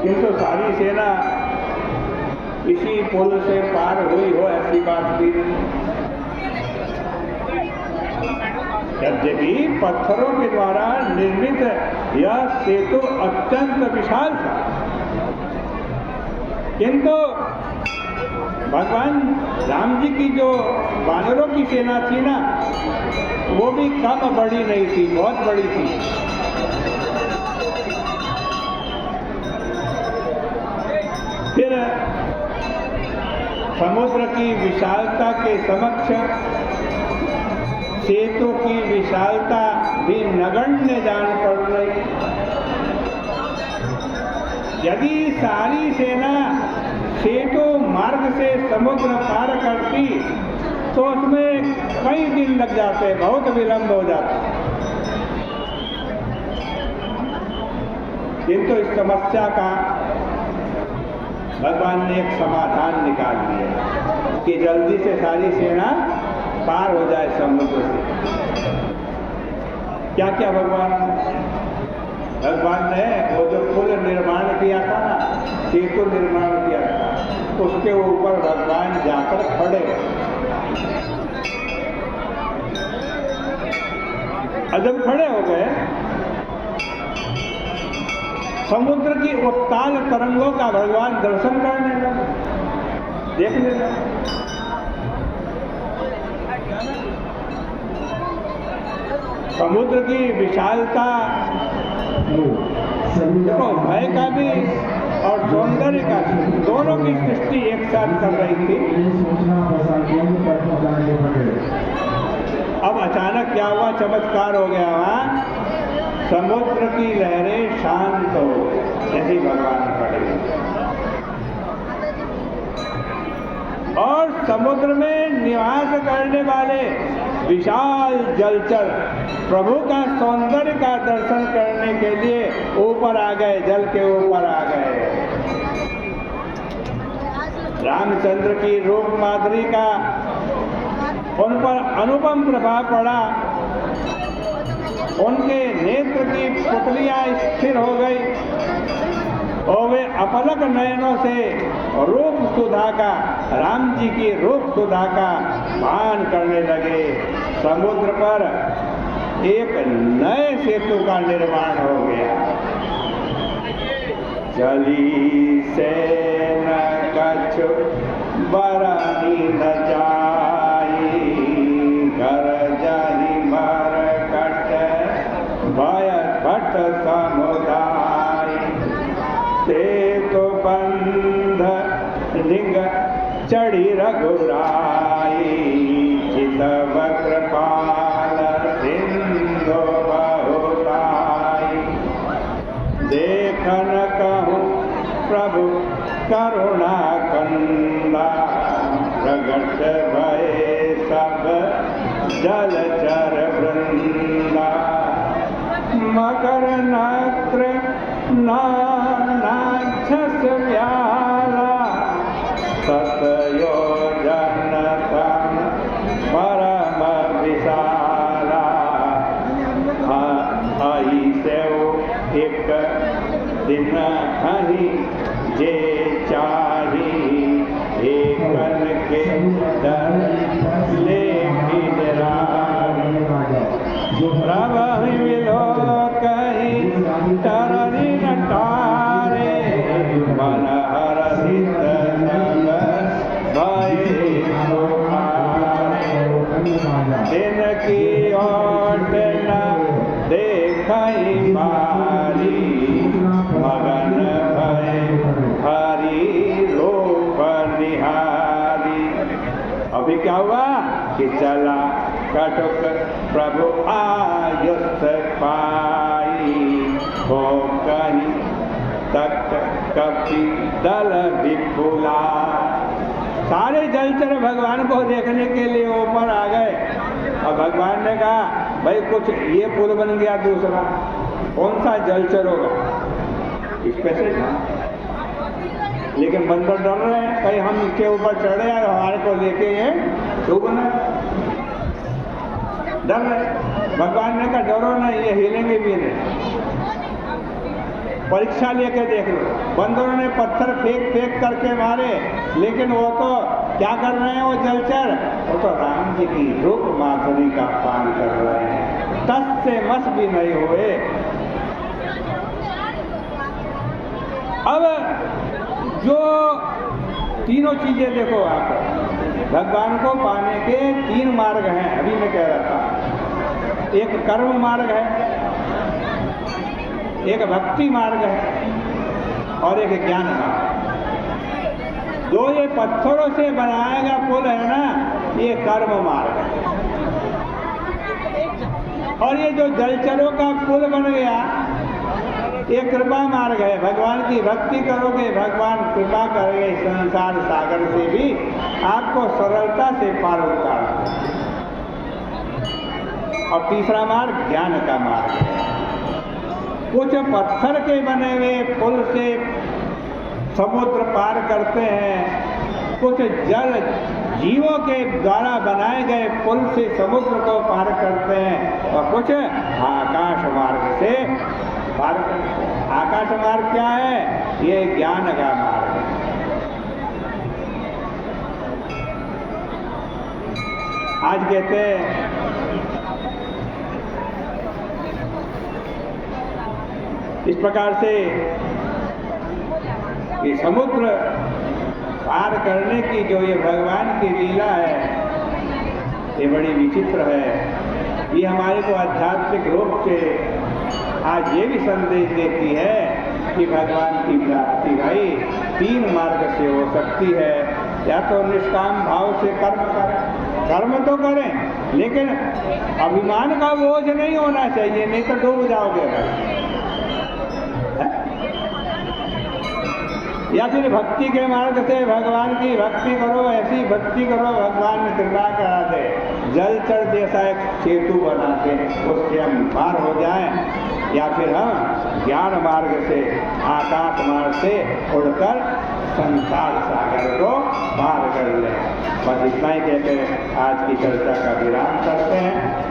किंतु सारी सेना इसी पुल से पार हुई हो ऐसी बात भी नहीं। यद्यपि पत्थरों के द्वारा निर्मित यह सेतु अत्यंत विशाल था, किंतु भगवान राम जी की जो वानरों की सेना थी ना, वो भी कम बड़ी नहीं थी, बहुत बड़ी थी। फिर समुद्र की विशालता के समक्ष सेतु की विशालता भी नगण्य जान पड़ रही। यदि सारी सेना सेतु मार्ग से समुद्र पार करती तो उसमें कई दिन लग जाते, बहुत विलंब हो जाता। किंतु इस समस्या का भगवान ने एक समाधान निकाल दिया कि जल्दी से सारी सेना पार हो जाए समुद्र से। क्या क्या भगवान ने वो जो पुल निर्माण किया था ना, सेतु निर्माण किया था, उसके ऊपर भगवान जाकर खड़े। जब खड़े हो गए, समुद्र की उत्ताल तरंगों का भगवान दर्शन करने लगे, देखने लगे। समुद्र की विशालता, देखो भय का भी और सौंदर्य का भी, दोनों की सृष्टि एक साथ कर रही थी। अब अचानक क्या हुआ, चमत्कार हो गया। वहां समुद्र की लहरें शांत हो गई, जैसे भगवान खड़े। और समुद्र में निवास करने वाले विशाल जलचर प्रभु का सौंदर्य का दर्शन करने के लिए ऊपर आ गए, जल के ऊपर आ गए। रामचंद्र की रूप माधुरी का उन पर अनुपम प्रभाव पड़ा। उनके नेत्र की पुतलियां स्थिर हो गई और वे अपलक नयनों से रूप सुधा का, राम जी की रूप सुधा का पान करने लगे। समुद्र पर एक नए सेतु का निर्माण हो गया। चली से न कछु बरनी न जाई, घर जानी मर कट भय भट समुदाय। सेतु बंध लिंग चढ़ी रघुराई, चितव कृपाल सिंधु बहुताई। देखन कहूँ प्रभु करुणा कंदा, प्रगट भये सब जलचर वृंदा। मकर नक्र नाक्षस व्याला, सतयोजन तम परम विशाला। आई से एक दिन हरि जे चाही, एकन के दर लेकिन प्रभु मिलो कहीं तरनी नटारे, मन हरसित नग भये सुखारे। दिन की ओट न देखई बारी, मगन भय हरि रूप निहारी। अभी क्या हुआ कि चला कटुक प्रभु आयुष पाई, हो कहीं तक कपि दल विपुला। सारे जलचर भगवान को देखने के लिए ऊपर आ गए। और भगवान ने कहा भाई कुछ ये पुल बन गया दूसरा, कौन सा जलचर होगा इस पे से। लेकिन बंदर डर रहे हैं, कहीं हम इसके ऊपर चढ़े और हमारे को लेके ये डूबना, डर रहे। भगवान ने कहा डरो नहीं, ये हिलेंगे भी नहीं। परीक्षा लेके देख लो, बंदरों ने पत्थर फेंक फेंक करके मारे, लेकिन वो तो क्या कर रहे हैं, वो जलचर, वो तो राम जी की रूप माधुरी का पान कर रहे हैं, तस से मस भी नहीं हुए। अब जो तीनों चीजें देखो आप, भगवान को पाने के 3 मार्ग हैं, अभी मैं कह रहा था। एक कर्म मार्ग है, एक भक्ति मार्ग है और एक ज्ञान मार्ग। जो ये पत्थरों से बनाया गया पुल है ना, ये कर्म मार्ग है। और ये जो जलचरों का पुल बन गया, ये कृपा मार्ग है। भगवान की भक्ति करोगे, भगवान कृपा करेंगे, संसार सागर से भी आपको सरलता से पार उतार। और तीसरा मार्ग ज्ञान का मार्ग है। कुछ पत्थर के बने हुए पुल से समुद्र पार करते हैं, कुछ जल जीवों के द्वारा बनाए गए पुल से समुद्र को पार करते हैं, और कुछ आकाश मार्ग से पार करते हैं। आकाश मार्ग क्या है? ये ज्ञान का मार्ग है। आज कहते हैं इस प्रकार से कि समुद्र पार करने की जो ये भगवान की लीला है, ये बड़ी विचित्र है। ये हमारे को आध्यात्मिक रूप से आज ये भी संदेश देती है कि भगवान की प्राप्ति भाई 3 मार्ग से हो सकती है। या तो निष्काम भाव से कर्म करें, कर्म तो करें, लेकिन अभिमान का बोझ नहीं होना चाहिए, नहीं तो डूब जाओगे भाई। या फिर भक्ति के मार्ग से भगवान की भक्ति करो, ऐसी भक्ति करो भगवान ने कृपा करा दे, जलचर जैसा एक सेतु बना के उससे हम पार हो जाएं। या फिर हम ज्ञान मार्ग से, आकाश मार्ग से उड़कर संसार सागर को पार कर लें। बस इतना ही कहकर आज की चर्चा का विराम करते हैं।